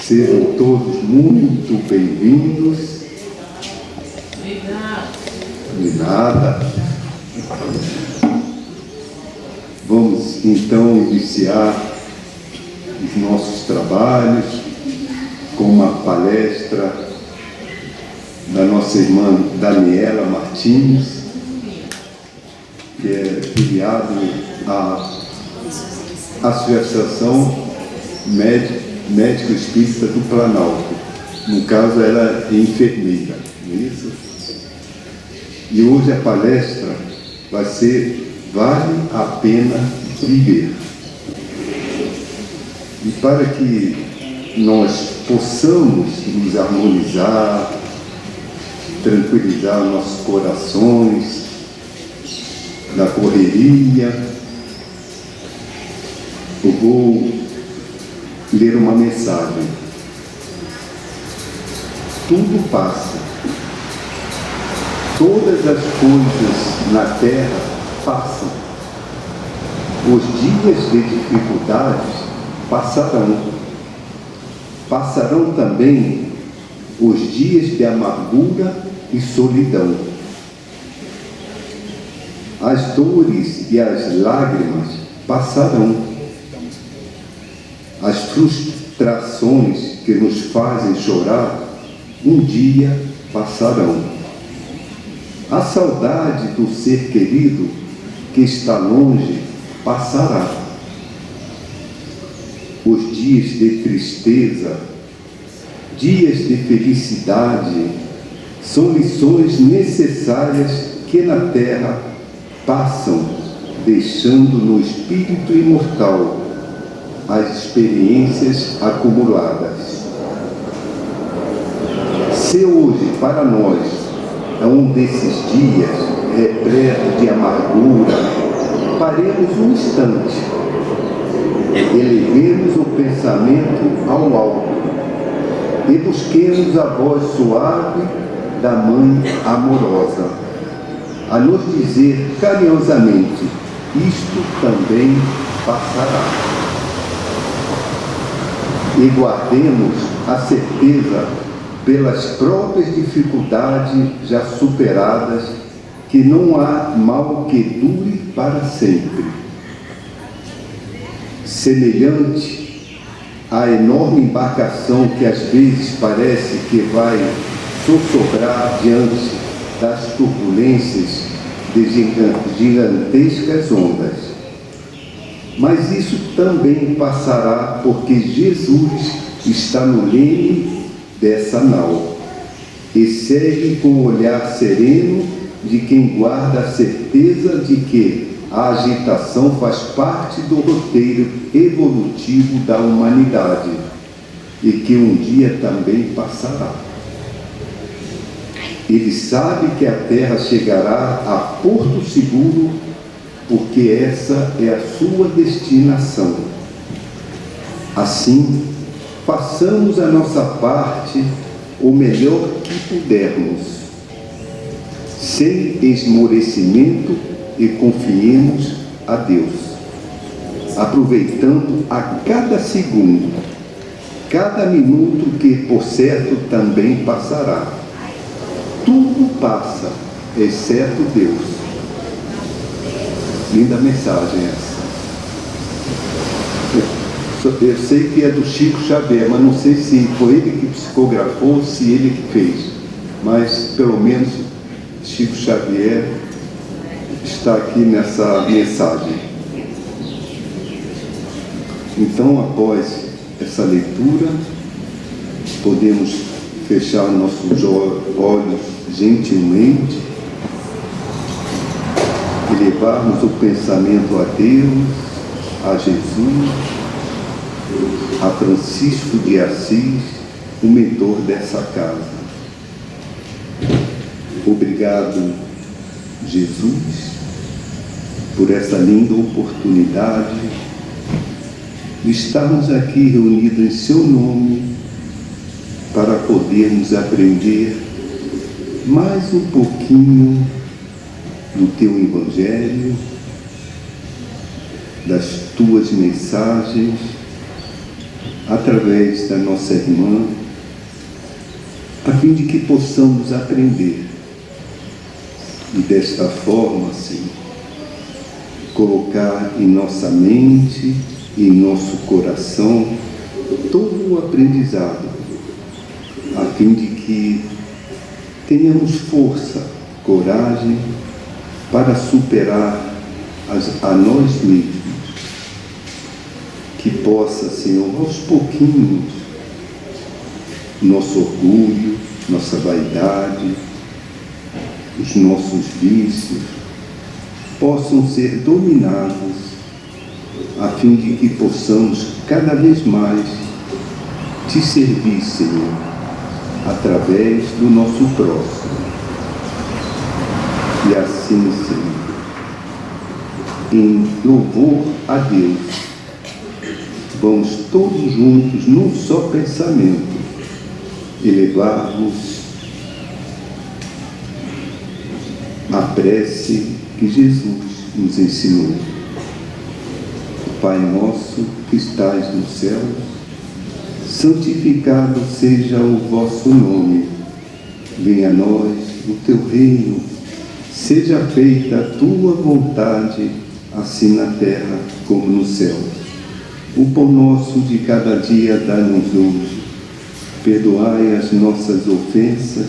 Sejam todos muito bem-vindos. De nada. Vamos então iniciar os nossos trabalhos com uma palestra da nossa irmã Daniela Martins, que é filiado à Associação Médico Espírita do Planalto. No caso, ela é enfermeira, não é isso? E hoje a palestra vai ser Vale a Pena Viver. E para que nós possamos nos harmonizar, tranquilizar nossos corações na correria, eu vou ler uma mensagem. Tudo passa. Todas as coisas na terra passam. Os dias de dificuldades passarão. Passarão também os dias de amargura e solidão. As dores e as lágrimas passarão. As frustrações que nos fazem chorar, um dia passarão. A saudade do ser querido que está longe passará. Os dias de tristeza, dias de felicidade, são lições necessárias que na terra passam, deixando no espírito imortal as experiências acumuladas. Se hoje para nós é um desses dias repleto de amargura, paremos um instante, elevemos o pensamento ao alto e busquemos a voz suave da Mãe amorosa, a nos dizer carinhosamente: isto também passará. E guardemos a certeza, pelas próprias dificuldades já superadas, que não há mal que dure para sempre. Semelhante à enorme embarcação que às vezes parece que vai sussurrar diante das turbulências de gigantescas ondas. Mas isso também passará, porque Jesus está no leme dessa nau e segue com o olhar sereno de quem guarda a certeza de que a agitação faz parte do roteiro evolutivo da humanidade e que um dia também passará. Ele sabe que a Terra chegará a porto seguro, porque essa é a sua destinação. Assim, façamos a nossa parte o melhor que pudermos, sem esmorecimento, e confiemos a Deus, aproveitando a cada segundo, cada minuto que, por certo, também passará. Tudo passa, exceto Deus. Linda mensagem essa. Eu sei que é do Chico Xavier, mas não sei se foi ele que psicografou, se ele que fez. Mas, pelo menos, Chico Xavier está aqui nessa mensagem. Então, após essa leitura, podemos fechar nossos olhos gentilmente e levarmos o pensamento a Deus, a Jesus, a Francisco de Assis, o mentor dessa casa. Obrigado, Jesus, por essa linda oportunidade de estarmos aqui reunidos em seu nome para podermos aprender mais um pouquinho do teu Evangelho, das tuas mensagens através da nossa irmã, a fim de que possamos aprender e desta forma, Senhor, colocar em nossa mente e em nosso coração todo o aprendizado, a fim de que tenhamos força, coragem para superar a nós mesmos. Que possa, Senhor, aos pouquinhos, nosso orgulho, nossa vaidade, os nossos vícios, possam ser dominados, a fim de que possamos cada vez mais te servir, Senhor, através do nosso próximo. E assim, Senhor, em louvor a Deus, vamos todos juntos, num só pensamento, elevarmos a prece que Jesus nos ensinou. Pai nosso que estais no céu, santificado seja o vosso nome. Venha a nós o teu reino. Seja feita a tua vontade, assim na terra como no céu. O pão nosso de cada dia dá-nos hoje. Perdoai as nossas ofensas,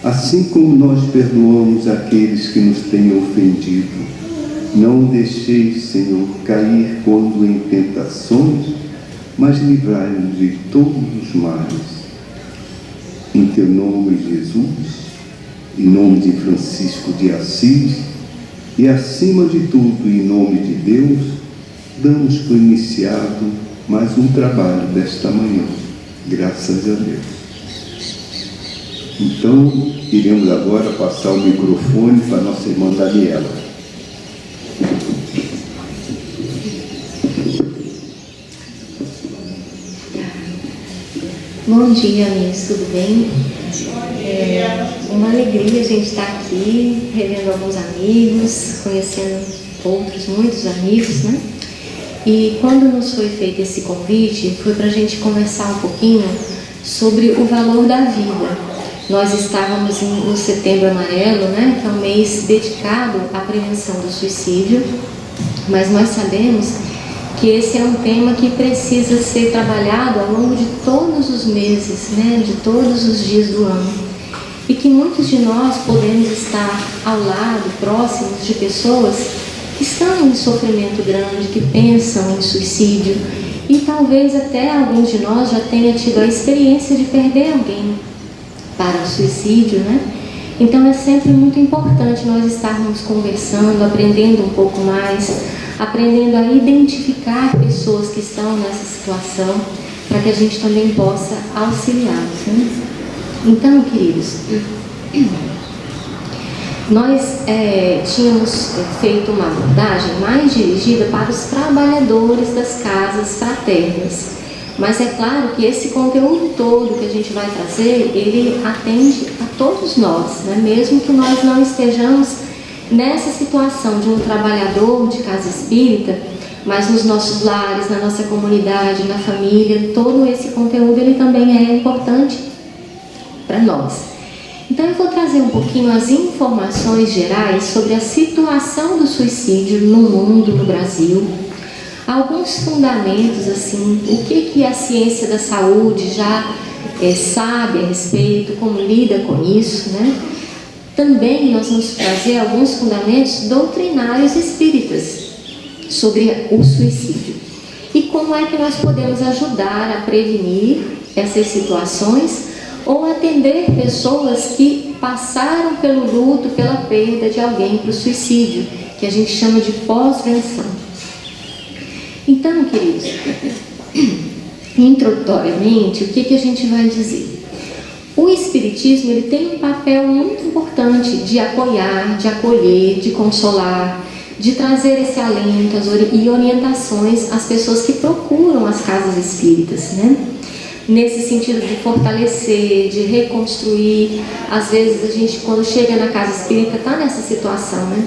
assim como nós perdoamos aqueles que nos têm ofendido. Não deixeis, Senhor, cair quando em tentações, mas livrai-nos de todos os males. Em teu nome, Jesus, em nome de Francisco de Assis, e acima de tudo, em nome de Deus, damos por iniciado mais um trabalho desta manhã. Graças a Deus. Então, iremos agora passar o microfone para a nossa irmã Daniela. Bom dia, amigos, tudo bem? É uma alegria a gente estar aqui, revendo alguns amigos, conhecendo outros, muitos amigos, né? E quando nos foi feito esse convite, foi para a gente conversar um pouquinho sobre o valor da vida. Nós estávamos no Setembro Amarelo, né, que é um mês dedicado à prevenção do suicídio, mas nós sabemos que esse é um tema que precisa ser trabalhado ao longo de todos os meses, né, de todos os dias do ano. E que muitos de nós podemos estar ao lado, próximos de pessoas que estão em sofrimento grande, que pensam em suicídio, e talvez até alguns de nós já tenham tido a experiência de perder alguém para o suicídio, né? Então é sempre muito importante nós estarmos conversando, aprendendo um pouco mais, aprendendo a identificar pessoas que estão nessa situação, para que a gente também possa auxiliá-los, né? Então, queridos, nós tínhamos feito uma abordagem mais dirigida para os trabalhadores das casas fraternas. Mas é claro que esse conteúdo todo que a gente vai trazer, ele atende a todos nós, né? Mesmo que nós não estejamos nessa situação de um trabalhador de casa espírita, mas nos nossos lares, na nossa comunidade, na família, todo esse conteúdo ele também é importante para nós. Então eu vou trazer um pouquinho as informações gerais sobre a situação do suicídio no mundo, no Brasil. Alguns fundamentos, assim, o que a ciência da saúde já sabe a respeito, como lida com isso, né? Também nós vamos trazer alguns fundamentos doutrinários espíritas sobre o suicídio. E como é que nós podemos ajudar a prevenir essas situações ou atender pessoas que passaram pelo luto, pela perda de alguém para o suicídio, que a gente chama de pós-venção. Então, queridos, introdutoriamente, o que a gente vai dizer? O Espiritismo ele tem um papel muito importante de apoiar, de acolher, de consolar, de trazer esse alento e orientações às pessoas que procuram as casas espíritas, né? Nesse sentido de fortalecer, de reconstruir. Às vezes a gente, quando chega na casa espírita, está nessa situação, né?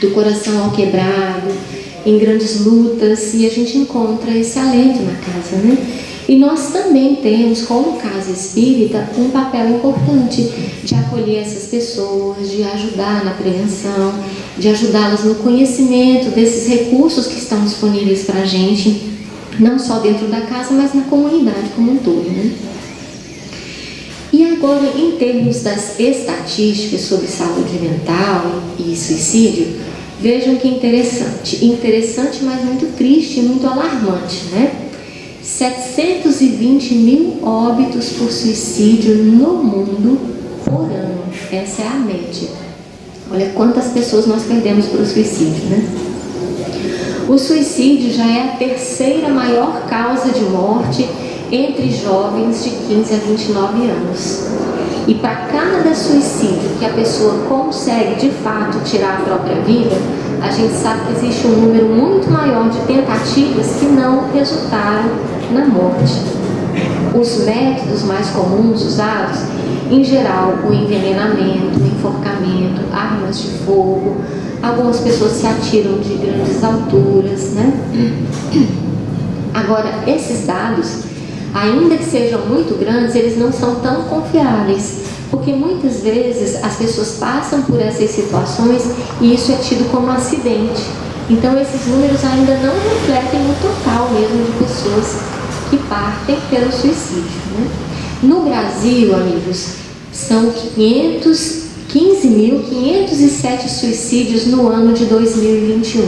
Do coração ao quebrado, em grandes lutas, e a gente encontra esse alento na casa, né? E nós também temos, como casa espírita, um papel importante de acolher essas pessoas, de ajudar na prevenção, de ajudá-las no conhecimento desses recursos que estão disponíveis para a gente, não só dentro da casa, mas na comunidade como um todo, né? E agora, em termos das estatísticas sobre saúde mental e suicídio, vejam que interessante. Interessante, mas muito triste e muito alarmante, né? 720 mil óbitos por suicídio no mundo por ano. Essa é a média. Olha quantas pessoas nós perdemos pelo suicídio, né? O suicídio já é a terceira maior causa de morte entre jovens de 15 a 29 anos. E para cada suicídio que a pessoa consegue de fato tirar a própria vida, a gente sabe que existe um número muito maior de tentativas que não resultaram na morte. Os métodos mais comuns usados, em geral, o envenenamento, o enforcamento, armas de fogo, algumas pessoas se atiram de grandes alturas, né? Agora, esses dados, ainda que sejam muito grandes, eles não são tão confiáveis, porque muitas vezes as pessoas passam por essas situações e isso é tido como acidente. Então esses números ainda não refletem o total mesmo de pessoas que partem pelo suicídio, né? No Brasil, amigos, são 15.507 suicídios no ano de 2021.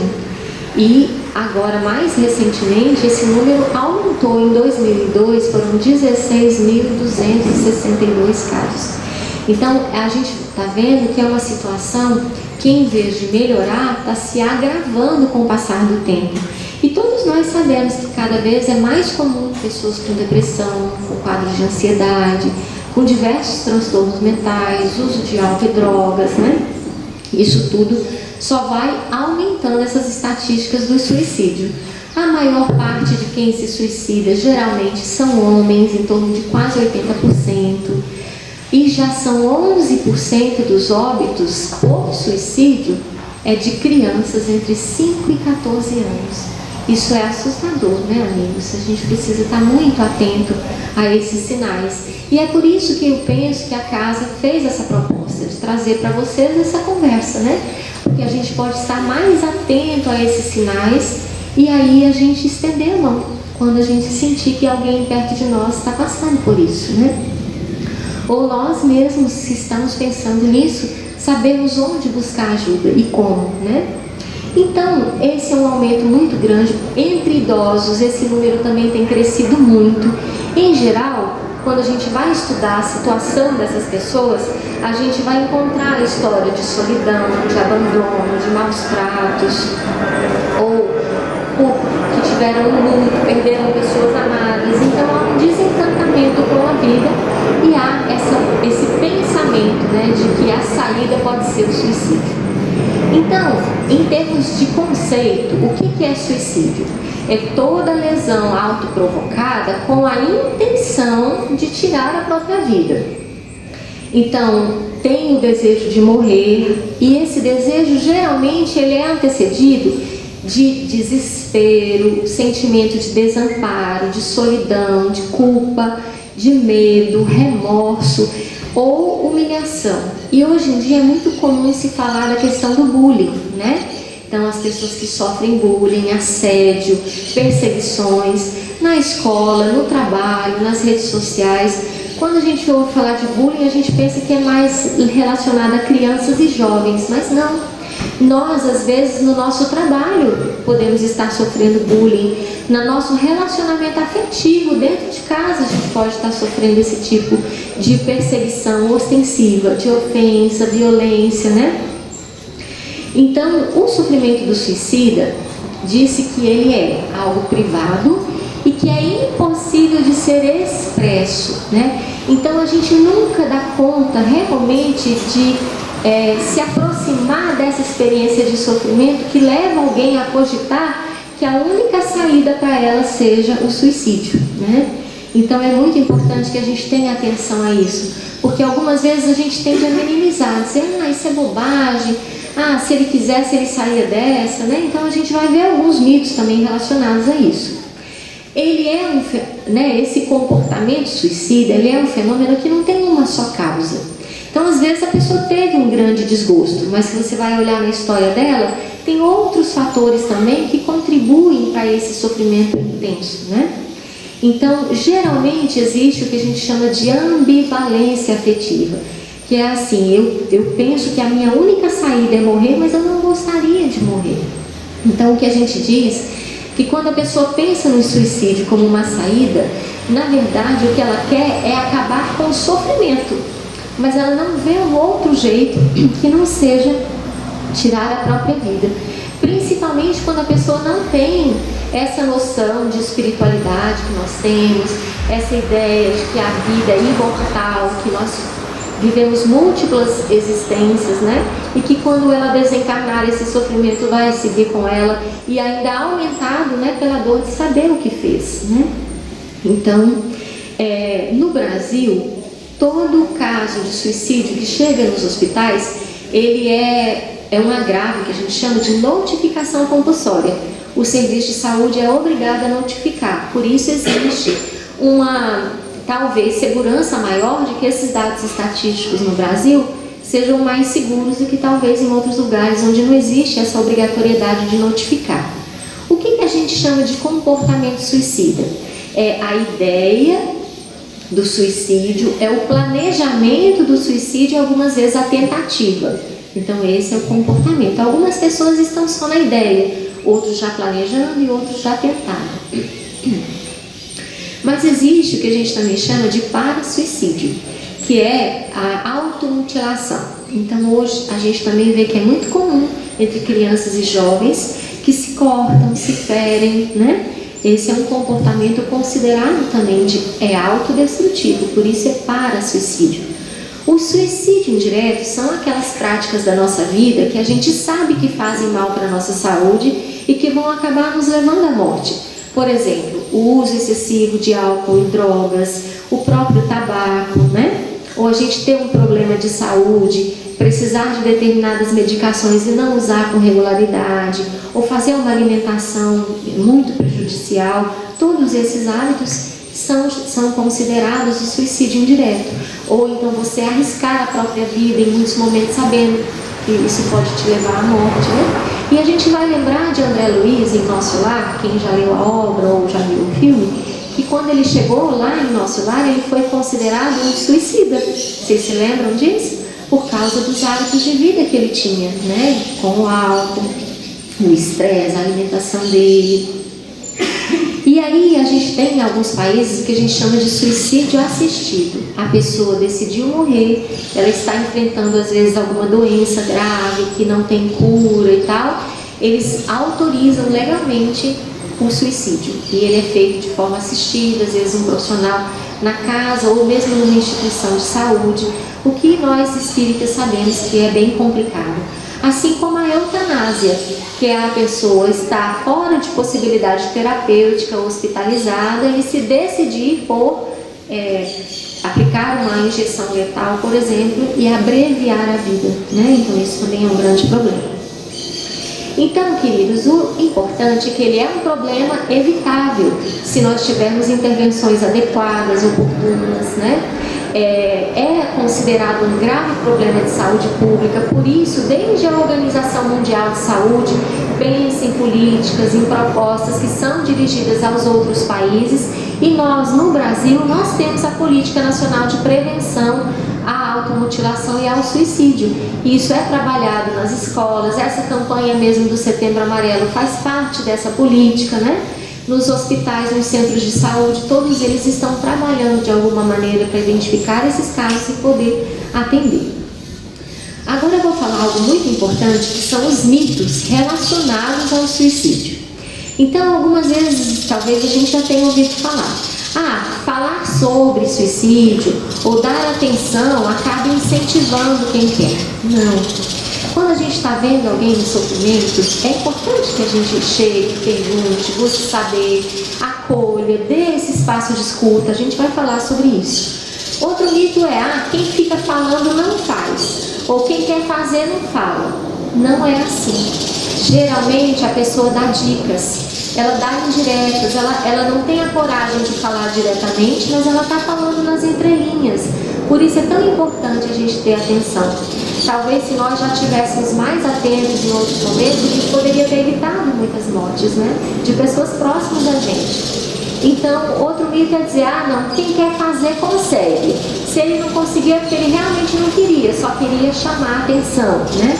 E agora, mais recentemente, esse número aumentou. Em 2002 foram 16.262 casos. Então, a gente está vendo que é uma situação que, em vez de melhorar, está se agravando com o passar do tempo. E todos nós sabemos que cada vez é mais comum pessoas com depressão, com quadros de ansiedade, com diversos transtornos mentais, uso de álcool e drogas, né? Isso tudo só vai aumentando essas estatísticas do suicídio. A maior parte de quem se suicida geralmente são homens, em torno de quase 80%, e já são 11% dos óbitos por suicídio de crianças entre 5 e 14 anos. Isso é assustador, né, amigos? A gente precisa estar muito atento a esses sinais. E é por isso que eu penso que a casa fez essa proposta de trazer para vocês essa conversa, né? Porque a gente pode estar mais atento a esses sinais e aí a gente estender a mão quando a gente sentir que alguém perto de nós está passando por isso, né? Ou nós mesmos, se estamos pensando nisso, sabemos onde buscar ajuda e como, né? Então, esse é um aumento muito grande. Entre idosos, esse número também tem crescido muito. Em geral, quando a gente vai estudar a situação dessas pessoas, a gente vai encontrar a história de solidão, de abandono, de maus tratos, ou que tiveram um luto, perderam pessoas amadas. Então, há um desencantamento com a vida e há esse pensamento, né, de que a saída pode ser o suicídio. Então, em termos de conceito, o que é suicídio? É toda lesão autoprovocada com a intenção de tirar a própria vida. Então, tem o desejo de morrer, e esse desejo geralmente ele é antecedido de desespero, sentimento de desamparo, de solidão, de culpa, de medo, remorso ou humilhação. E hoje em dia é muito comum se falar da questão do bullying, né? Então, as pessoas que sofrem bullying, assédio, perseguições na escola, no trabalho, nas redes sociais. Quando a gente ouve falar de bullying, a gente pensa que é mais relacionado a crianças e jovens, mas não. Nós, às vezes, no nosso trabalho, podemos estar sofrendo bullying. No nosso relacionamento afetivo, dentro de casa, a gente pode estar sofrendo esse tipo de perseguição ostensiva, de ofensa, violência, né? Então, o sofrimento do suicida disse que ele é algo privado e que é impossível de ser expresso, né? Então, a gente nunca dá conta realmente de se aproximar dessa experiência de sofrimento que leva alguém a cogitar que a única saída para ela seja o suicídio, né? Então é muito importante que a gente tenha atenção a isso, porque algumas vezes a gente tende a minimizar, dizer, isso é bobagem, se ele quisesse ele saía dessa, né? Então a gente vai ver alguns mitos também relacionados a isso. ele é esse comportamento suicida, ele é um fenômeno que não tem uma só causa. Então, às vezes, a pessoa teve um grande desgosto, mas se você vai olhar na história dela, tem outros fatores também que contribuem para esse sofrimento intenso, né? Então, geralmente existe o que a gente chama de ambivalência afetiva, que é assim, eu penso que a minha única saída é morrer, mas eu não gostaria de morrer. Então, o que a gente diz que quando a pessoa pensa no suicídio como uma saída, na verdade o que ela quer é acabar com o sofrimento, mas ela não vê um outro jeito que não seja tirar a própria vida, principalmente quando a pessoa não tem essa noção de espiritualidade que nós temos, essa ideia de que a vida é imortal, que nós vivemos múltiplas existências, né? E que quando ela desencarnar, esse sofrimento vai seguir com ela, e ainda aumentado, né, pela dor de saber o que fez, né? Então, no Brasil, todo caso de suicídio que chega nos hospitais, ele é um agravo que a gente chama de notificação compulsória. O serviço de saúde é obrigado a notificar, por isso existe uma, talvez, segurança maior de que esses dados estatísticos no Brasil sejam mais seguros do que talvez em outros lugares onde não existe essa obrigatoriedade de notificar. O que a gente chama de comportamento suicida? É a ideia do suicídio, é o planejamento do suicídio e algumas vezes a tentativa. Então esse é o comportamento. Algumas pessoas estão só na ideia, outros já planejando e outros já tentando. Mas existe o que a gente também chama de parasuicídio, que é a automutilação. Então hoje a gente também vê que é muito comum entre crianças e jovens que se cortam, se ferem, né? Esse é um comportamento considerado também autodestrutivo, por isso é parasuicídio. O suicídio indireto são aquelas práticas da nossa vida que a gente sabe que fazem mal para a nossa saúde e que vão acabar nos levando à morte. Por exemplo, o uso excessivo de álcool e drogas, o próprio tabaco, né? Ou a gente ter um problema de saúde, precisar de determinadas medicações e não usar com regularidade, ou fazer uma alimentação muito prejudicial. Todos esses hábitos são considerados o suicídio indireto. Ou então você arriscar a própria vida em muitos momentos sabendo que isso pode te levar à morte, né? E a gente vai lembrar de André Luiz em Nosso Lar, quem já leu a obra ou já viu o filme, que quando ele chegou lá em Nosso Lar, ele foi considerado um suicida. Vocês se lembram disso? Por causa dos hábitos de vida que ele tinha, né? Com o álcool, o estresse, a alimentação dele. E aí a gente tem em alguns países que a gente chama de suicídio assistido. A pessoa decidiu morrer, ela está enfrentando às vezes alguma doença grave que não tem cura e tal. Eles autorizam legalmente o suicídio e ele é feito de forma assistida, às vezes um profissional na casa ou mesmo numa instituição de saúde, o que nós espíritas sabemos que é bem complicado. Assim como a eutanásia, que é a pessoa estar fora de possibilidade terapêutica, hospitalizada e se decidir por aplicar uma injeção letal, por exemplo, e abreviar a vida, né? Então isso também é um grande problema. Então, queridos, o importante é que ele é um problema evitável se nós tivermos intervenções adequadas, oportunas, né? É considerado um grave problema de saúde pública, por isso, desde a Organização Mundial de Saúde, pensa em políticas, em propostas que são dirigidas aos outros países, e nós, no Brasil, nós temos a Política Nacional de Prevenção à Automutilação e ao Suicídio. Isso é trabalhado nas escolas, essa campanha mesmo do Setembro Amarelo faz parte dessa política, né? Nos hospitais, nos centros de saúde, todos eles estão trabalhando de alguma maneira para identificar esses casos e poder atender. Agora eu vou falar algo muito importante, que são os mitos relacionados ao suicídio. Então, algumas vezes, talvez a gente já tenha ouvido falar. Falar sobre suicídio ou dar atenção acaba incentivando quem quer. Não. Quando a gente está vendo alguém em sofrimento, é importante que a gente chegue, pergunte, busque saber, acolha, dê esse espaço de escuta. A gente vai falar sobre isso. Outro mito é, quem fica falando não faz, ou quem quer fazer não fala. Não é assim. Geralmente a pessoa dá dicas, ela dá indiretas, ela não tem a coragem de falar diretamente, mas ela está falando nas entrelinhas. Por isso é tão importante a gente ter atenção. Talvez se nós já estivéssemos mais atentos em outros momentos, a gente poderia ter evitado muitas mortes, né? De pessoas próximas da gente. Então, outro mito é dizer, não, quem quer fazer consegue. Se ele não conseguir é porque ele realmente não queria, só queria chamar a atenção, né?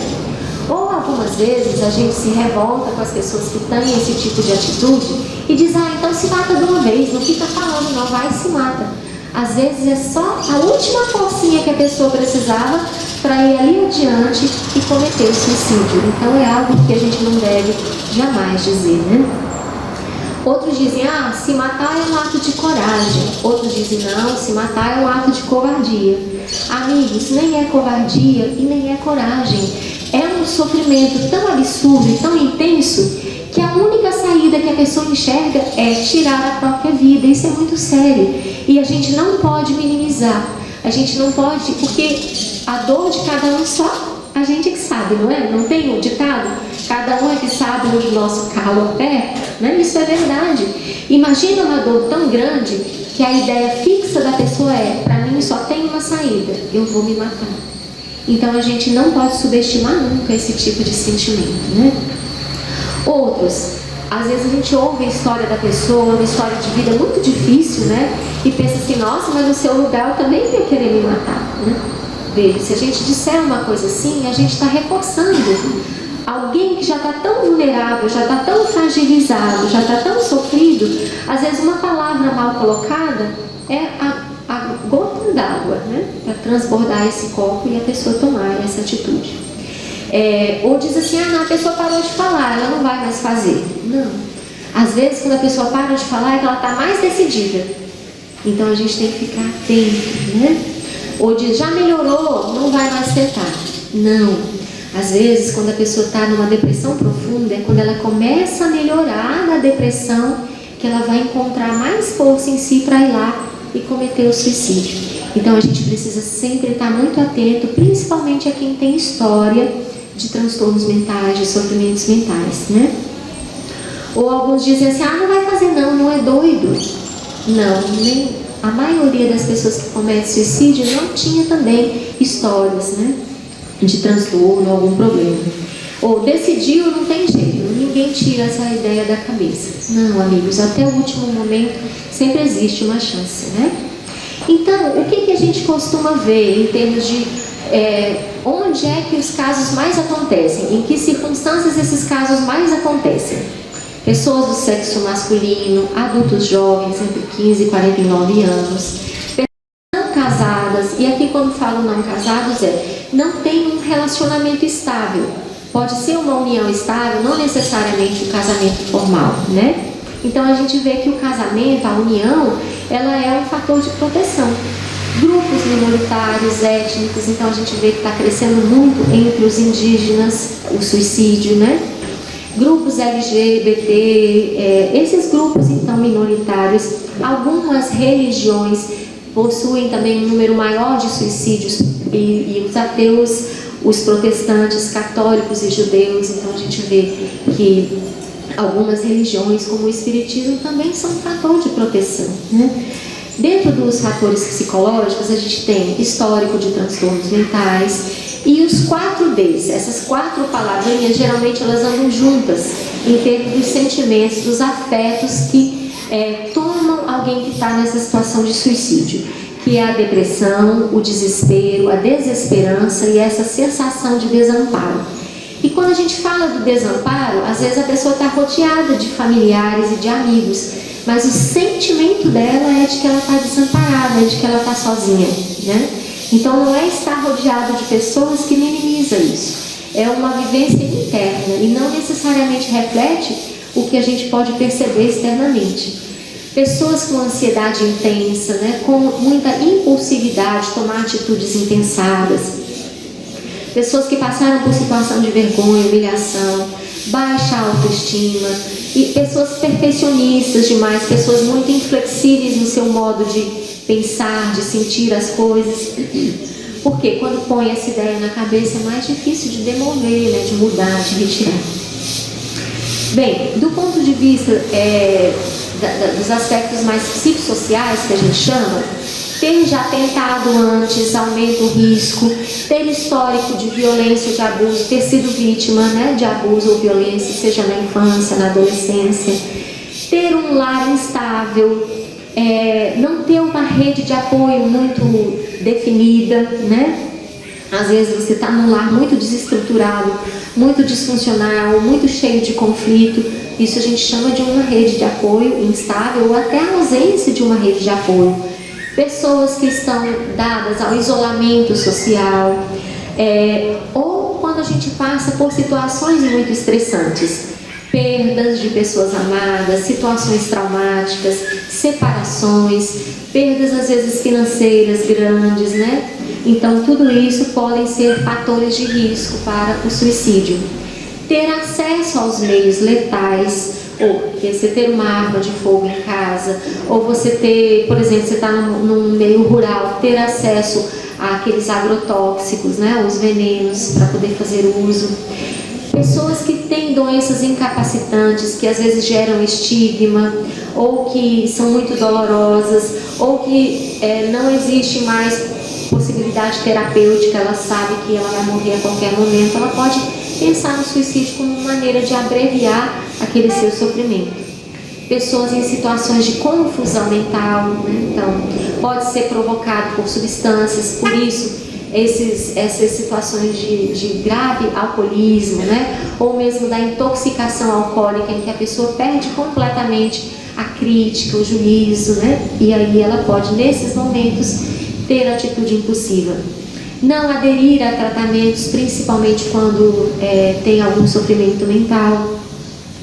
Ou algumas vezes a gente se revolta com as pessoas que têm esse tipo de atitude e diz, então se mata de uma vez, não fica falando não, vai e se mata. Às vezes é só a última forcinha que a pessoa precisava para ir ali adiante e cometer o suicídio. Então é algo que a gente não deve jamais dizer, né? Outros dizem, se matar é um ato de coragem. Outros dizem, não, se matar é um ato de covardia. Amigos, nem é covardia e nem é coragem. É um sofrimento tão absurdo e tão intenso que a única saída que a pessoa enxerga é tirar a própria vida. Isso é muito sério. E a gente não pode minimizar. A gente não pode, porque a dor de cada um só a gente que sabe, não é? Não tem um ditado? Cada um é que sabe onde o nosso calo aperta, né? Isso é verdade. Imagina uma dor tão grande que a ideia fixa da pessoa é, para mim só tem uma saída, eu vou me matar. Então a gente não pode subestimar nunca esse tipo de sentimento, né? Outros, às vezes a gente ouve a história da pessoa, uma história de vida muito difícil, né? E pensa assim, nossa, mas no seu lugar eu também ia querer me matar, né? Veja, se a gente disser uma coisa assim, a gente está reforçando. Alguém que já está tão vulnerável, já está tão fragilizado, já está tão sofrido, às vezes uma palavra mal colocada é a gota d'água, né? Para transbordar esse copo e a pessoa tomar essa atitude. Ou diz assim, não, a pessoa parou de falar, ela não vai mais fazer. Não. Às vezes, quando a pessoa para de falar, é que ela está mais decidida. Então, a gente tem que ficar atento, né? Ou diz, já melhorou, não vai mais tentar. Não. Às vezes, quando a pessoa está numa depressão profunda, é quando ela começa a melhorar na depressão, que ela vai encontrar mais força em si para ir lá e cometer o suicídio. Então, a gente precisa sempre estar muito atento, principalmente a quem tem história de transtornos mentais, de sofrimentos mentais, né? Ou alguns dizem assim, não vai fazer não, não é doido. Não, nem a maioria das pessoas que cometem suicídio não tinha também histórias, né, de transtorno, algum problema. Ou decidiu, não tem jeito, ninguém tira essa ideia da cabeça. Não, amigos, até o último momento sempre existe uma chance, né? Então, o que a gente costuma ver em termos de onde é que os casos mais acontecem? Em que circunstâncias esses casos mais acontecem? Pessoas do sexo masculino, adultos jovens entre 15 e 49 anos, pessoas não casadas, e aqui quando falo não casados não tem um relacionamento estável. Pode ser uma união estável, não necessariamente um casamento formal, né? Então a gente vê que o casamento, a união, ela é um fator de proteção. Grupos minoritários, étnicos, então a gente vê que está crescendo muito entre os indígenas, o suicídio, né? Grupos LGBT, esses grupos então minoritários, algumas religiões possuem também um número maior de suicídios, e os ateus, os protestantes, católicos e judeus, então a gente vê que algumas religiões, como o espiritismo, também são um fator de proteção, né? Dentro dos fatores psicológicos, a gente tem histórico de transtornos mentais e os 4Ds. Essas 4 palavrinhas, geralmente elas andam juntas em termos dos sentimentos, dos afetos que tomam alguém que está nessa situação de suicídio, que é a depressão, o desespero, a desesperança e essa sensação de desamparo. E quando a gente fala do desamparo, às vezes a pessoa está rodeada de familiares e de amigos, mas o sentimento dela é de que ela está desamparada, de que ela está sozinha, né? Então não é estar rodeado de pessoas que minimiza isso. É uma vivência interna e não necessariamente reflete o que a gente pode perceber externamente. Pessoas com ansiedade intensa, né, com muita impulsividade, tomar atitudes impensadas. Pessoas que passaram por situação de vergonha, humilhação, baixa autoestima, e pessoas perfeccionistas demais, pessoas muito inflexíveis no seu modo de pensar, de sentir as coisas. Porque quando põe essa ideia na cabeça é mais difícil de demover, né, de mudar, de retirar. Bem, do ponto de vista dos aspectos mais psicossociais, que a gente chama, ter já tentado antes aumenta o risco, ter histórico de violência, de abuso, ter sido vítima, né, de abuso ou violência, seja na infância, na adolescência, ter um lar instável, não ter uma rede de apoio muito definida, né? Às vezes você está num lar muito desestruturado, muito disfuncional, muito cheio de conflito. Isso a gente chama de uma rede de apoio instável ou até a ausência de uma rede de apoio. Pessoas que estão dadas ao isolamento social, ou quando a gente passa por situações muito estressantes, perdas de pessoas amadas, situações traumáticas, separações, perdas às vezes financeiras grandes, né? Então tudo isso podem ser fatores de risco para o suicídio. Ter acesso aos meios letais, ou você ter uma arma de fogo em casa, ou você ter, por exemplo, você está num meio rural, ter acesso àqueles agrotóxicos, né? Os venenos para poder fazer uso. Pessoas que têm doenças incapacitantes, que às vezes geram estigma, ou que são muito dolorosas, ou que não existe mais possibilidade terapêutica, ela sabe que ela vai morrer a qualquer momento, ela pode pensar no suicídio como uma maneira de abreviar aquele seu sofrimento. Pessoas em situações de confusão mental, né? Então, pode ser provocado por substâncias, por isso essas situações de grave alcoolismo, né? Ou mesmo da intoxicação alcoólica, em que a pessoa perde completamente a crítica, o juízo, né? E aí ela pode, nesses momentos, ter atitude impulsiva. Não aderir a tratamentos, principalmente quando tem algum sofrimento mental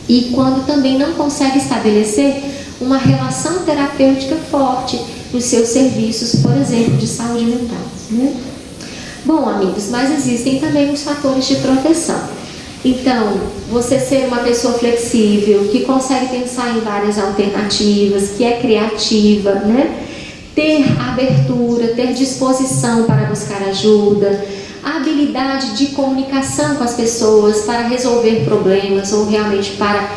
e quando também não consegue estabelecer uma relação terapêutica forte nos seus serviços, por exemplo, de saúde mental, né? Bom, amigos, mas existem também os fatores de proteção. Então, você ser uma pessoa flexível, que consegue pensar em várias alternativas, que é criativa, né? Ter abertura, ter disposição para buscar ajuda, a habilidade de comunicação com as pessoas para resolver problemas ou realmente para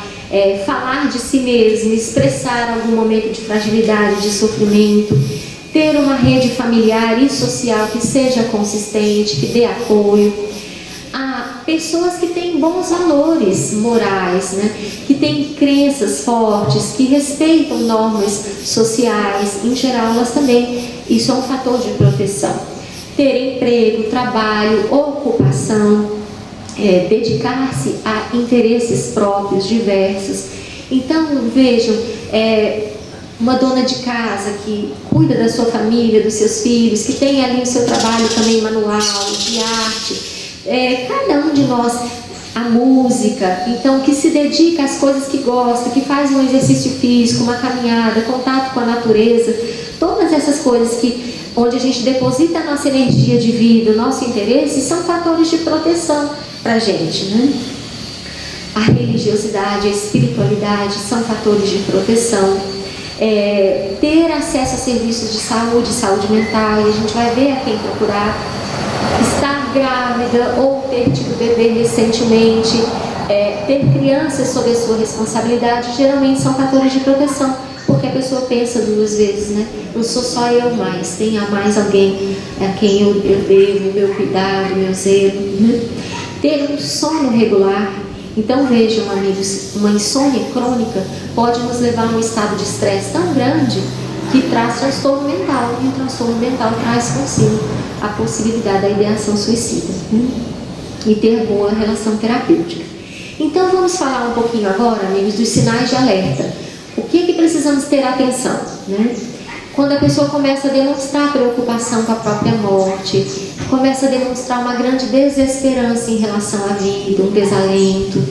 falar de si mesmo, expressar algum momento de fragilidade, de sofrimento, ter uma rede familiar e social que seja consistente, que dê apoio. Pessoas que têm bons valores morais, né? Que têm crenças fortes, que respeitam normas sociais, em geral elas também, isso é um fator de proteção. Ter emprego, trabalho, ocupação, dedicar-se a interesses próprios, diversos. Então, vejam, uma dona de casa que cuida da sua família, dos seus filhos, que tem ali o seu trabalho também manual, de arte, cada um de nós, a música, então que se dedica às coisas que gosta, que faz um exercício físico, uma caminhada, contato com a natureza, todas essas coisas onde a gente deposita a nossa energia de vida, o nosso interesse, são fatores de proteção para a gente, né? A religiosidade, a espiritualidade são fatores de proteção. Ter acesso a serviços de saúde mental, e a gente vai ver a quem procurar. Estar grávida ou ter tido bebê recentemente, ter crianças sob a sua responsabilidade, geralmente são fatores de proteção, porque a pessoa pensa duas vezes, né? Não sou só eu mais, tem mais alguém a quem eu devo meu cuidado, meu zelo, né? Ter um sono regular. Então vejam, amigos, uma insônia crônica pode nos levar a um estado de estresse tão grande que traz transtorno mental, e o transtorno mental traz consigo a possibilidade da ideação suicida, e ter boa relação terapêutica. Então vamos falar um pouquinho agora, amigos, dos sinais de alerta. O que precisamos ter atenção, né? Quando a pessoa começa a demonstrar preocupação com a própria morte, começa a demonstrar uma grande desesperança em relação à vida, um desalento,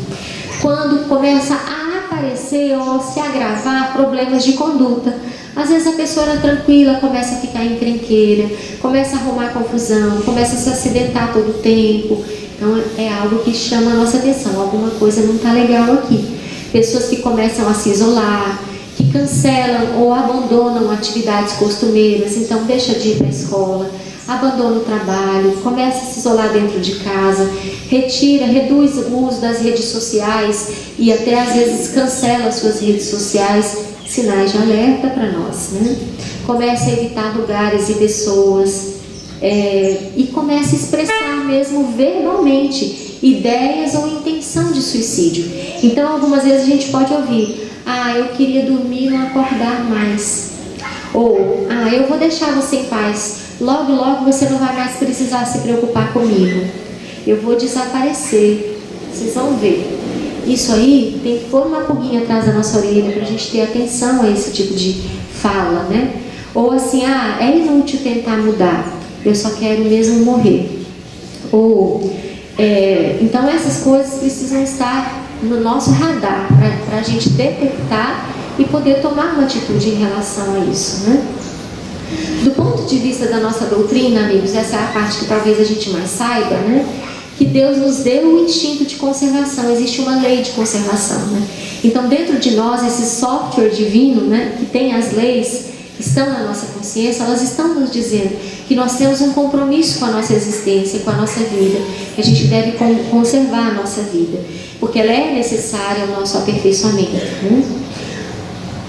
quando começa a aparecer ou se agravar problemas de conduta. Às vezes a pessoa era tranquila, começa a ficar encrenqueira, começa a arrumar confusão, começa a se acidentar todo o tempo. Então é algo que chama a nossa atenção, alguma coisa não está legal aqui. Pessoas que começam a se isolar, que cancelam ou abandonam atividades costumeiras, então deixa de ir para a escola, abandona o trabalho, começa a se isolar dentro de casa, reduz o uso das redes sociais e até às vezes cancela as suas redes sociais, sinais de alerta para nós, né? Começa a evitar lugares e pessoas, e começa a expressar mesmo verbalmente ideias ou intenção de suicídio. Então algumas vezes a gente pode ouvir: eu queria dormir e não acordar mais. Ou, eu vou deixar você em paz, logo logo você não vai mais precisar se preocupar comigo, eu vou desaparecer, vocês vão ver. Isso aí tem que pôr uma pulguinha atrás da nossa orelha para a gente ter atenção a esse tipo de fala, né? Ou assim, é inútil tentar mudar, eu só quero mesmo morrer. Ou, então essas coisas precisam estar no nosso radar para a gente detectar e poder tomar uma atitude em relação a isso, né? Do ponto de vista da nossa doutrina, amigos, essa é a parte que talvez a gente mais saiba, né? Que Deus nos deu o instinto de conservação, existe uma lei de conservação, né? Então dentro de nós, esse software divino, né, que tem as leis que estão na nossa consciência, elas estão nos dizendo que nós temos um compromisso com a nossa existência, com a nossa vida, que a gente deve conservar a nossa vida, porque ela é necessária ao nosso aperfeiçoamento, né?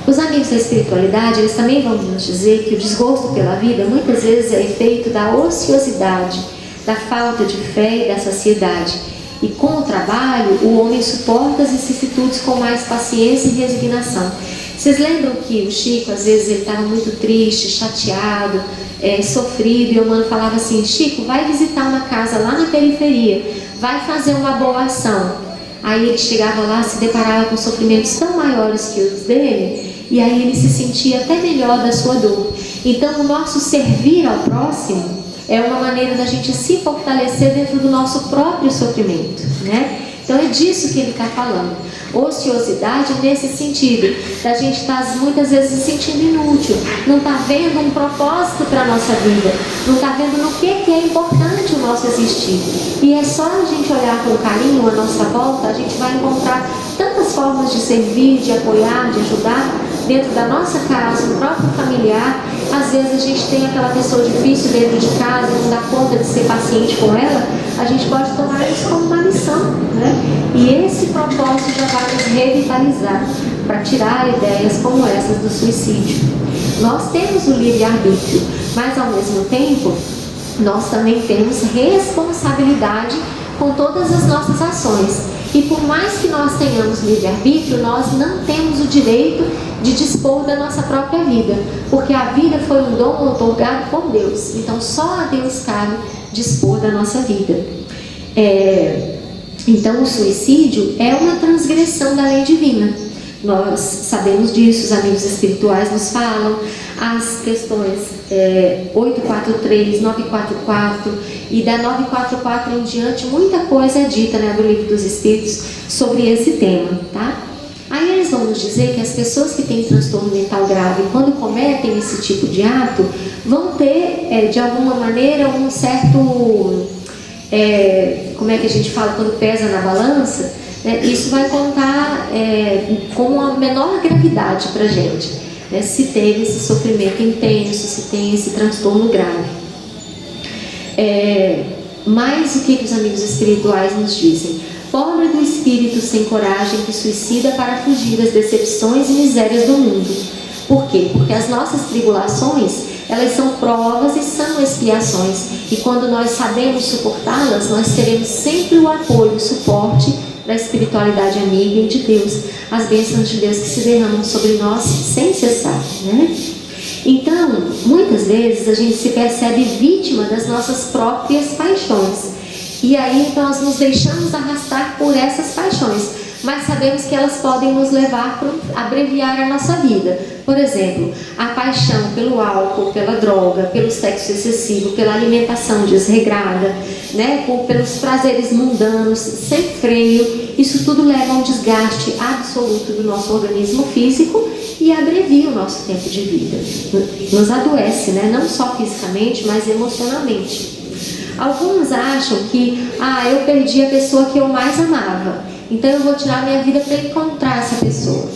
Os amigos da espiritualidade, eles também vão nos dizer que o desgosto pela vida muitas vezes é efeito da ociosidade, da falta de fé e da saciedade. E com o trabalho, o homem suporta as vicissitudes com mais paciência e resignação. Vocês lembram que o Chico, às vezes, ele estava muito triste, chateado, sofrido, e o mano falava assim: Chico, vai visitar uma casa lá na periferia, vai fazer uma boa ação. Aí ele chegava lá, se deparava com sofrimentos tão maiores que os dele, e aí ele se sentia até melhor da sua dor. Então o nosso servir ao próximo é uma maneira da gente se fortalecer dentro do nosso próprio sofrimento, né? Então é disso que ele está falando. Ociosidade nesse sentido, da gente estar muitas vezes se sentindo inútil, não está vendo um propósito para a nossa vida, não está vendo no que é importante o nosso existir. E é só a gente olhar com carinho à nossa volta, a gente vai encontrar tantas formas de servir, de apoiar, de ajudar, dentro da nossa casa, no próprio familiar. Às vezes a gente tem aquela pessoa difícil dentro de casa, não dá conta de ser paciente com ela, a gente pode tomar isso como uma lição, né? E esse propósito já vai nos revitalizar para tirar ideias como essas do suicídio. Nós temos o livre-arbítrio, mas ao mesmo tempo nós também temos responsabilidade com todas as nossas ações. E por mais que nós tenhamos livre-arbítrio, nós não temos o direito de dispor da nossa própria vida, porque a vida foi um dom outorgado por Deus. Então só a Deus cabe dispor da nossa vida. Então o suicídio é uma transgressão da lei divina. Nós sabemos disso, os amigos espirituais nos falam, as questões 843, 944 e da 944 em diante, muita coisa é dita, né, do Livro dos Espíritos sobre esse tema, tá? Aí eles vão nos dizer que as pessoas que têm transtorno mental grave, quando cometem esse tipo de ato, vão ter, de alguma maneira, um certo, como é que a gente fala, quando pesa na balança, isso vai contar com a menor gravidade para a gente, né, se teve esse sofrimento intenso, se tem esse transtorno grave. Mas o que os amigos espirituais nos dizem? Pobre do espírito sem coragem que suicida para fugir das decepções e misérias do mundo. Por quê? Porque as nossas tribulações, elas são provas e são expiações. E quando nós sabemos suportá-las, nós teremos sempre o apoio, o suporte da espiritualidade amiga e de Deus, as bênçãos de Deus que se derramam sobre nós sem cessar, né? Então, muitas vezes a gente se percebe vítima das nossas próprias paixões. E aí nós nos deixamos arrastar por essas paixões, mas sabemos que elas podem nos levar para abreviar a nossa vida. Por exemplo, a paixão pelo álcool, pela droga, pelo sexo excessivo, pela alimentação desregrada, né, pelos prazeres mundanos, sem freio. Isso tudo leva a um desgaste absoluto do nosso organismo físico e abrevia o nosso tempo de vida. Nos adoece, né, não só fisicamente, mas emocionalmente. Alguns acham que, eu perdi a pessoa que eu mais amava, então eu vou tirar minha vida para encontrar essa pessoa.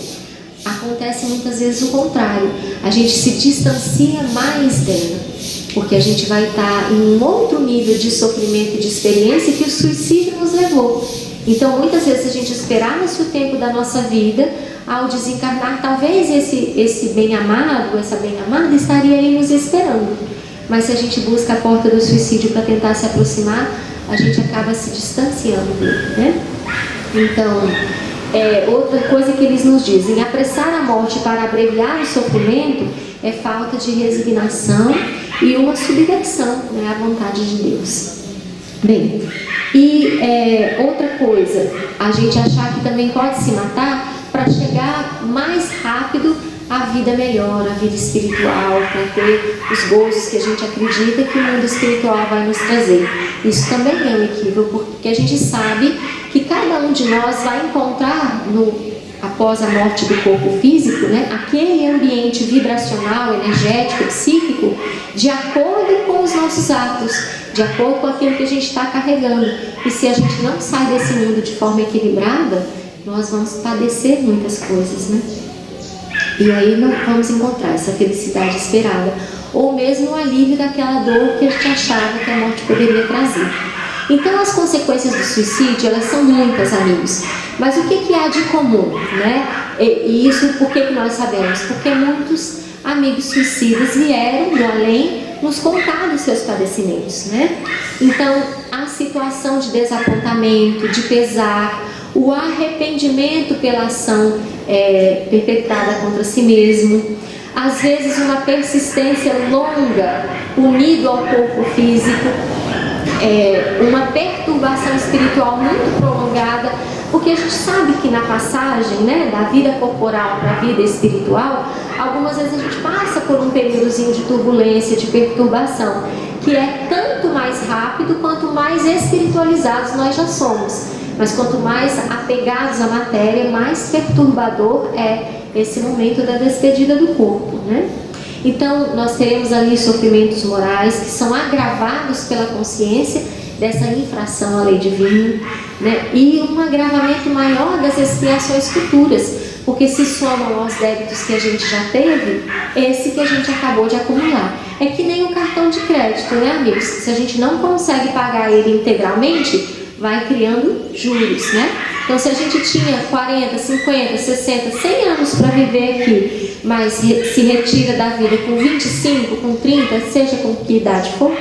Acontece muitas vezes o contrário, a gente se distancia mais dela. porque a gente vai estar em um outro nível de sofrimento e de experiência que o suicídio nos levou. Então, muitas vezes, se a gente esperasse o tempo da nossa vida, ao desencarnar, talvez esse bem-amado, essa bem-amada estaria aí nos esperando. Mas se a gente busca a porta do suicídio para tentar se aproximar, a gente acaba se distanciando dele, né? Então, outra coisa que eles nos dizem: apressar a morte para abreviar o sofrimento é falta de resignação e uma subversão, né, à vontade de Deus. Bem, e outra coisa, a gente achar que também pode se matar para chegar mais rápido à vida melhor, à vida espiritual, para ter os gostos que a gente acredita que o mundo espiritual vai nos trazer. Isso também é um equívoco, porque a gente sabe que cada um de nós vai encontrar após a morte do corpo físico, né, aquele ambiente vibracional, energético, psíquico, de acordo com os nossos atos, de acordo com aquilo que a gente está carregando. E se a gente não sai desse mundo de forma equilibrada, nós vamos padecer muitas coisas, né? E aí não vamos encontrar essa felicidade esperada, ou mesmo o alívio daquela dor que a gente achava que a morte poderia trazer. Então, as consequências do suicídio, elas são muitas, amigos. Mas o que há de comum, né? E isso por que nós sabemos? Porque muitos amigos suicidas vieram do além nos contar dos seus padecimentos, né? Então, a situação de desapontamento, de pesar, o arrependimento pela ação perpetrada contra si mesmo, às vezes uma persistência longa unido ao corpo físico, uma perturbação espiritual muito prolongada, porque a gente sabe que na passagem, né, da vida corporal para a vida espiritual, algumas vezes a gente passa por um períodozinho de turbulência, de perturbação, que é tanto mais rápido quanto mais espiritualizados nós já somos. Mas quanto mais apegados à matéria, mais perturbador é esse momento da despedida do corpo, né? Então, nós teremos ali sofrimentos morais que são agravados pela consciência dessa infração à lei divina, né? E um agravamento maior das expiações futuras, porque se somam aos débitos que a gente já teve, esse que a gente acabou de acumular. É que nem o cartão de crédito, né, amigos? Se a gente não consegue pagar ele integralmente, vai criando juros, né? Então, se a gente tinha 40, 50, 60, 100 anos para viver aqui, mas se retira da vida com 25, com 30, seja com que idade for,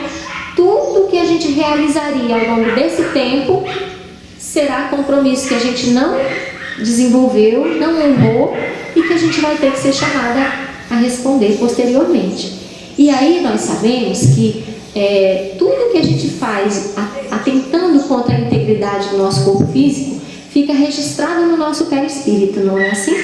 tudo que a gente realizaria ao longo desse tempo será compromisso que a gente não desenvolveu, não honrou e que a gente vai ter que ser chamada a responder posteriormente. E aí nós sabemos que tudo que a gente faz atentando contra a integridade do nosso corpo físico fica registrado no nosso perispírito, não é assim?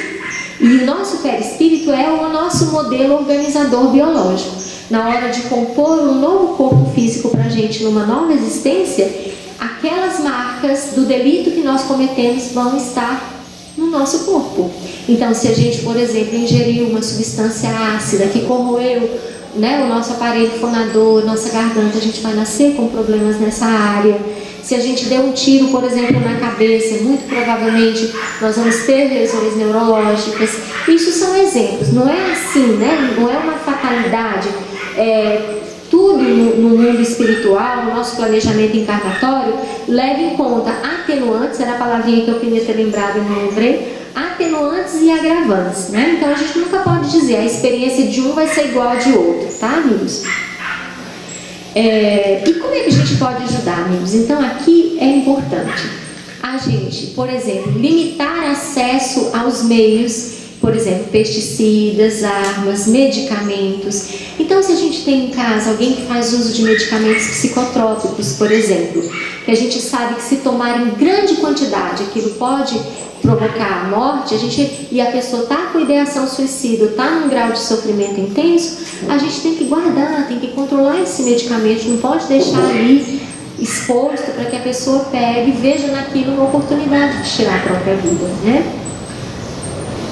E o nosso perispírito é o nosso modelo organizador biológico. Na hora de compor um novo corpo físico para a gente numa nova existência, aquelas marcas do delito que nós cometemos vão estar no nosso corpo. Então, se a gente, por exemplo, ingeriu uma substância ácida que corroeu, né, o nosso aparelho fonador, nossa garganta, a gente vai nascer com problemas nessa área. Se a gente der um tiro, por exemplo, na cabeça, muito provavelmente nós vamos ter lesões neurológicas. Isso são exemplos, não é assim, né? Não é uma fatalidade. Tudo no mundo espiritual, no nosso planejamento encarnatório, leva em conta atenuantes, era a palavrinha que eu queria ter lembrado e não lembrei, atenuantes e agravantes, né? Então a gente nunca pode dizer a experiência de um vai ser igual a de outro, tá, amigos? E como é que a gente pode ajudar, amigos? Então aqui é importante a gente, por exemplo, limitar acesso aos meios, por exemplo, pesticidas, armas, medicamentos. Então, se a gente tem em casa alguém que faz uso de medicamentos psicotrópicos, por exemplo, que a gente sabe que se tomar em grande quantidade aquilo pode provocar a morte, e a pessoa está com ideação suicida, está num grau de sofrimento intenso, a gente tem que guardar, tem que controlar esse medicamento, não pode deixar ali exposto para que a pessoa pegue e veja naquilo uma oportunidade de tirar a própria vida, né?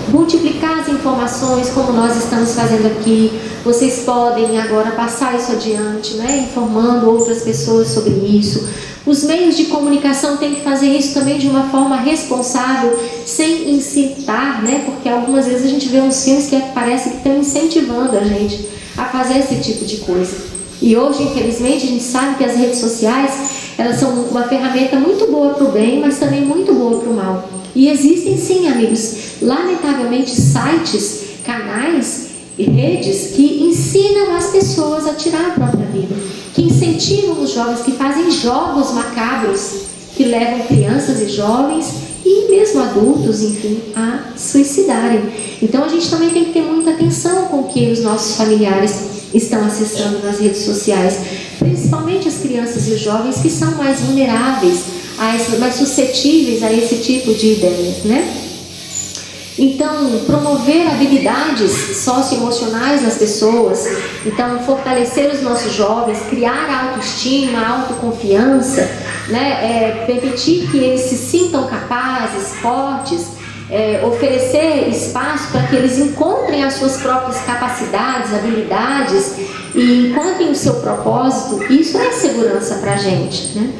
Multiplicar as informações como nós estamos fazendo aqui. Vocês podem agora passar isso adiante, né? Informando outras pessoas sobre isso. Os meios de comunicação têm que fazer isso também de uma forma responsável, sem incitar, né? Porque algumas vezes a gente vê uns filmes que parece que estão incentivando a gente a fazer esse tipo de coisa. E hoje, infelizmente, a gente sabe que as redes sociais, elas são uma ferramenta muito boa para o bem, mas também muito boa para o mal. E existem sim, amigos, lamentavelmente, sites, canais e redes que ensinam as pessoas a tirar a própria vida, que incentivam os jovens, que fazem jogos macabros, que levam crianças e jovens e mesmo adultos, enfim, a suicidarem. Então a gente também tem que ter muita atenção com o que os nossos familiares estão acessando nas redes sociais, principalmente as crianças e os jovens que são mais vulneráveis, mais suscetíveis a esse tipo de ideias, né? Então, promover habilidades socioemocionais nas pessoas, então fortalecer os nossos jovens, criar autoestima, autoconfiança, né? Permitir que eles se sintam capazes, fortes, oferecer espaço para que eles encontrem as suas próprias capacidades, habilidades e encontrem o seu propósito. Isso é segurança para a gente, né?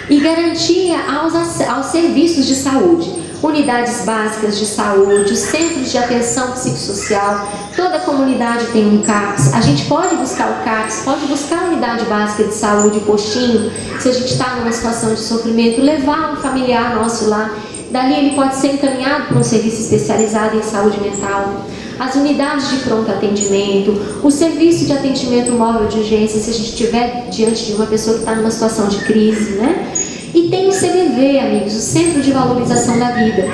E garantia aos serviços de saúde, unidades básicas de saúde, os centros de atenção psicossocial. Toda comunidade tem um CAPS. A gente pode buscar o CAPS, pode buscar a unidade básica de saúde, postinho, se a gente está numa situação de sofrimento, levar um familiar nosso lá. Dali ele pode ser encaminhado para um serviço especializado em saúde mental. As unidades de pronto atendimento, o serviço de atendimento móvel de urgência, se a gente estiver diante de uma pessoa que está numa situação de crise, né? E tem o CVV, amigos, o Centro de Valorização da Vida,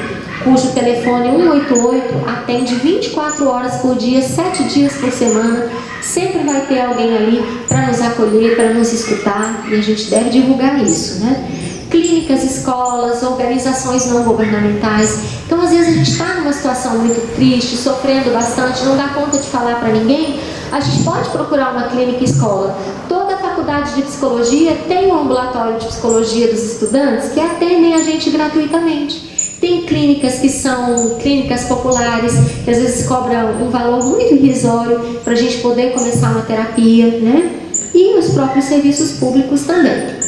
cujo telefone 188 atende 24 horas por dia, 7 dias por semana. Sempre vai ter alguém ali para nos acolher, para nos escutar, e a gente deve divulgar isso, né? Clínicas, escolas, organizações não governamentais. Então, às vezes a gente está numa situação muito triste, sofrendo bastante, não dá conta de falar para ninguém. A gente pode procurar uma clínica escola. Toda a faculdade de psicologia tem um ambulatório de psicologia dos estudantes que atendem a gente gratuitamente. Tem clínicas que são clínicas populares, que às vezes cobram um valor muito irrisório para a gente poder começar uma terapia, né? E os próprios serviços públicos também.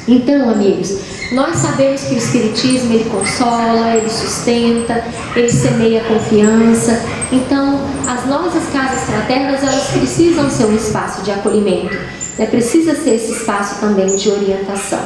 Então, amigos, nós sabemos que o Espiritismo, ele consola, ele sustenta, ele semeia confiança. Então, as nossas casas fraternas, elas precisam ser um espaço de acolhimento, né? Precisa ser esse espaço também de orientação.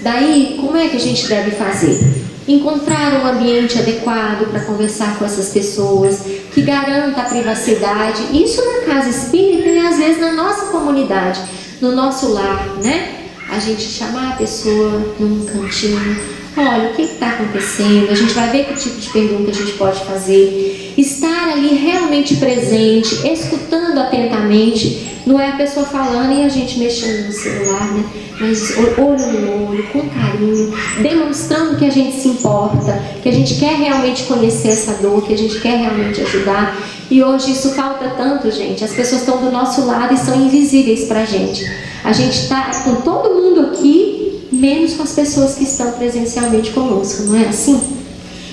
Daí, como é que a gente deve fazer? Encontrar um ambiente adequado para conversar com essas pessoas, que garanta a privacidade, isso na casa espírita e às vezes na nossa comunidade, no nosso lar, né? A gente chamar a pessoa num cantinho, olha, o que está acontecendo? A gente vai ver que tipo de pergunta a gente pode fazer. Estar ali realmente presente, escutando atentamente. Não é a pessoa falando e a gente mexendo no celular, né? Mas olho no olho, com carinho, demonstrando que a gente se importa, que a gente quer realmente conhecer essa dor, que a gente quer realmente ajudar. E hoje isso falta tanto, gente. As pessoas estão do nosso lado e são invisíveis para a gente. A gente está com todo mundo aqui, menos com as pessoas que estão presencialmente conosco, não é assim?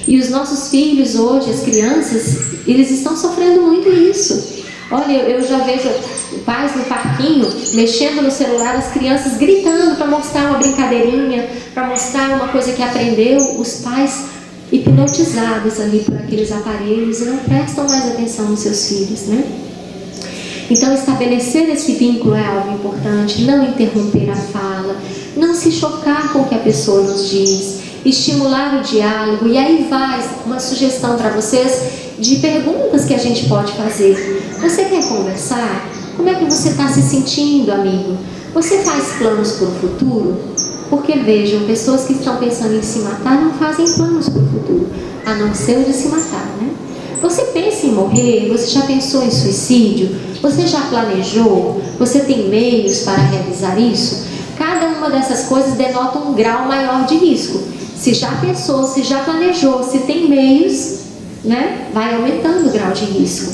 E os nossos filhos hoje, as crianças, eles estão sofrendo muito isso. Olha, eu já vejo pais no parquinho, mexendo no celular, as crianças gritando para mostrar uma brincadeirinha, para mostrar uma coisa que aprendeu, os pais hipnotizados ali por aqueles aparelhos e não prestam mais atenção nos seus filhos, né? Então, estabelecer esse vínculo é algo importante, não interromper a fala, não se chocar com o que a pessoa nos diz, estimular o diálogo. E aí vai uma sugestão para vocês de perguntas que a gente pode fazer. Você quer conversar? Como é que você está se sentindo, amigo? Você faz planos para o futuro? Porque vejam, pessoas que estão pensando em se matar não fazem planos para o futuro, a não ser o de se matar, né? Você pensa em morrer? Você já pensou em suicídio? Você já planejou? Você tem meios para realizar isso? Cada uma dessas coisas denota um grau maior de risco. Se já pensou, se já planejou, se tem meios, né? Vai aumentando o grau de risco.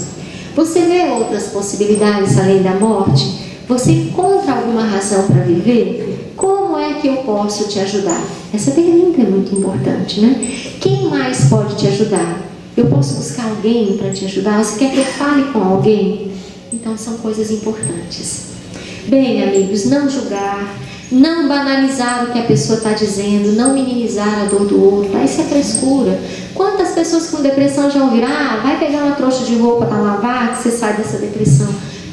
Você vê outras possibilidades além da morte? Você encontra alguma razão para viver? Como é que eu posso te ajudar? Essa pergunta é muito importante, né? Quem mais pode te ajudar? Eu posso buscar alguém para te ajudar? Você quer que eu fale com alguém? Então são coisas importantes. Bem, amigos, não julgar, não banalizar o que a pessoa está dizendo, não minimizar a dor do outro. Isso é frescura. Quantas pessoas com depressão já ouviram? Vai pegar uma trouxa de roupa para lavar que você sai dessa depressão.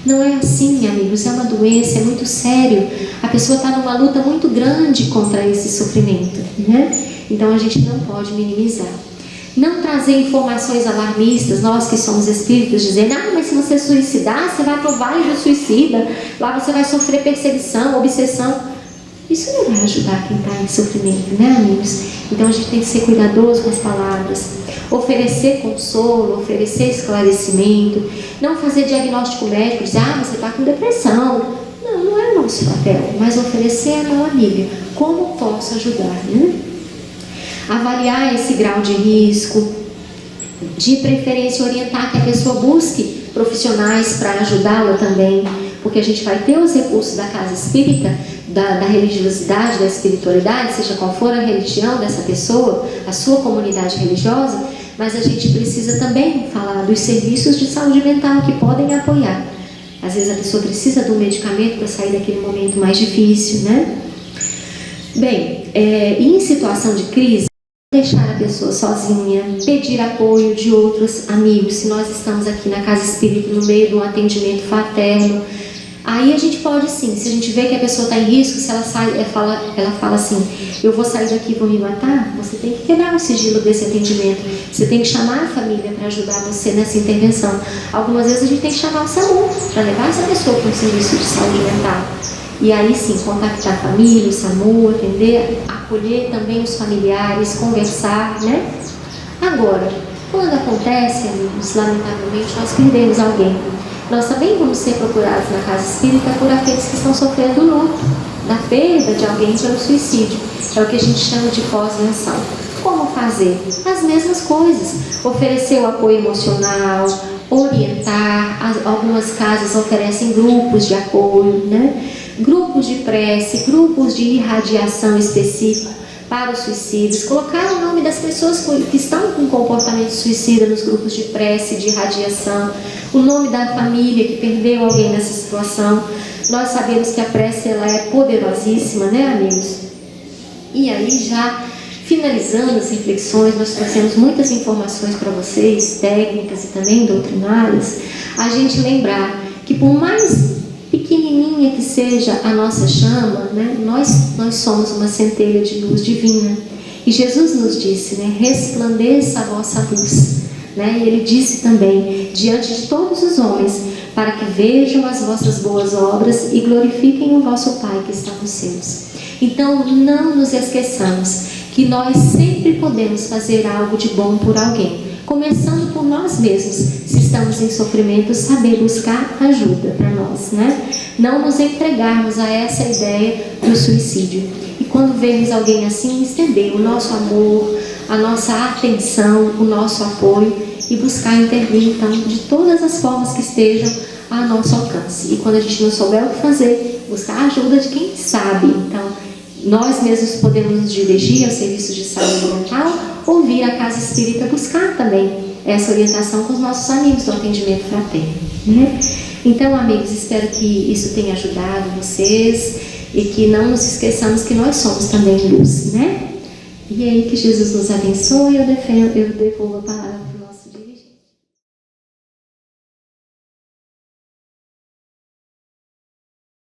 Não é assim, amigos, é uma doença, é muito sério. A pessoa está numa luta muito grande contra esse sofrimento, né? Então a gente não pode minimizar. Não trazer informações alarmistas, nós que somos espíritos, dizendo: ah, mas se você suicidar, você vai para o vale do suicida, lá você vai sofrer perseguição, obsessão. Isso não vai ajudar quem está em sofrimento, né, amigos? Então a gente tem que ser cuidadoso com as palavras, oferecer consolo, oferecer esclarecimento, não fazer diagnóstico médico, dizer: ah, você está com depressão. Não, não é o nosso papel, mas oferecer a mão amiga. Como posso ajudar, né? Avaliar esse grau de risco, de preferência orientar que a pessoa busque profissionais para ajudá-la também, porque a gente vai ter os recursos da casa espírita, da religiosidade, da espiritualidade, seja qual for a religião dessa pessoa, a sua comunidade religiosa, mas a gente precisa também falar dos serviços de saúde mental que podem apoiar. Às vezes a pessoa precisa de um medicamento para sair daquele momento mais difícil, né? Bem, em situação de crise, deixar a pessoa sozinha, pedir apoio de outros amigos. Se nós estamos aqui na casa espírita no meio de um atendimento fraterno, aí a gente pode sim, se a gente vê que a pessoa está em risco, se ela sai, ela fala assim: eu vou sair daqui e vou me matar, você tem que quebrar o sigilo desse atendimento, você tem que chamar a família para ajudar você nessa intervenção. Algumas vezes a gente tem que chamar o SAMU para levar essa pessoa para um serviço de saúde mental. E aí sim, contactar a família, o SAMU, atender, acolher também os familiares, conversar, né? Agora, quando acontece, amigos, lamentavelmente nós perdemos alguém, nós também vamos ser procurados na casa espírita por aqueles que estão sofrendo luto, da perda de alguém pelo suicídio. É o que a gente chama de pós-venção. Como fazer? As mesmas coisas. Oferecer o apoio emocional, orientar. Algumas casas oferecem grupos de apoio, né? Grupos de prece, grupos de irradiação específico para os suicídios, colocar o nome das pessoas que estão com comportamento suicida nos grupos de prece, de irradiação, o nome da família que perdeu alguém nessa situação. Nós sabemos que a prece ela é poderosíssima, né, amigos? E aí, já finalizando as reflexões, nós trouxemos muitas informações para vocês, técnicas e também doutrinárias. A gente lembrar que por mais pequenininha que seja a nossa chama, né, nós somos uma centelha de luz divina. E Jesus nos disse, né, resplandeça a vossa luz. Né? E Ele disse também, diante de todos os homens, para que vejam as vossas boas obras e glorifiquem o vosso Pai que está nos céus. Então, não nos esqueçamos que nós sempre podemos fazer algo de bom por alguém. Começando por nós mesmos, se estamos em sofrimento, saber buscar ajuda para nós, né? Não nos entregarmos a essa ideia do suicídio. E quando vemos alguém assim, estender o nosso amor, a nossa atenção, o nosso apoio e buscar intervir, então, de todas as formas que estejam a nosso alcance. E quando a gente não souber o que fazer, buscar a ajuda de quem sabe. Então, nós mesmos podemos nos dirigir ao serviço de saúde mental ou vir à casa espírita buscar também essa orientação com os nossos amigos do atendimento fraterno, né? Então, amigos, espero que isso tenha ajudado vocês e que não nos esqueçamos que nós somos também luz, né? E aí que Jesus nos abençoe. Eu devolvo a palavra.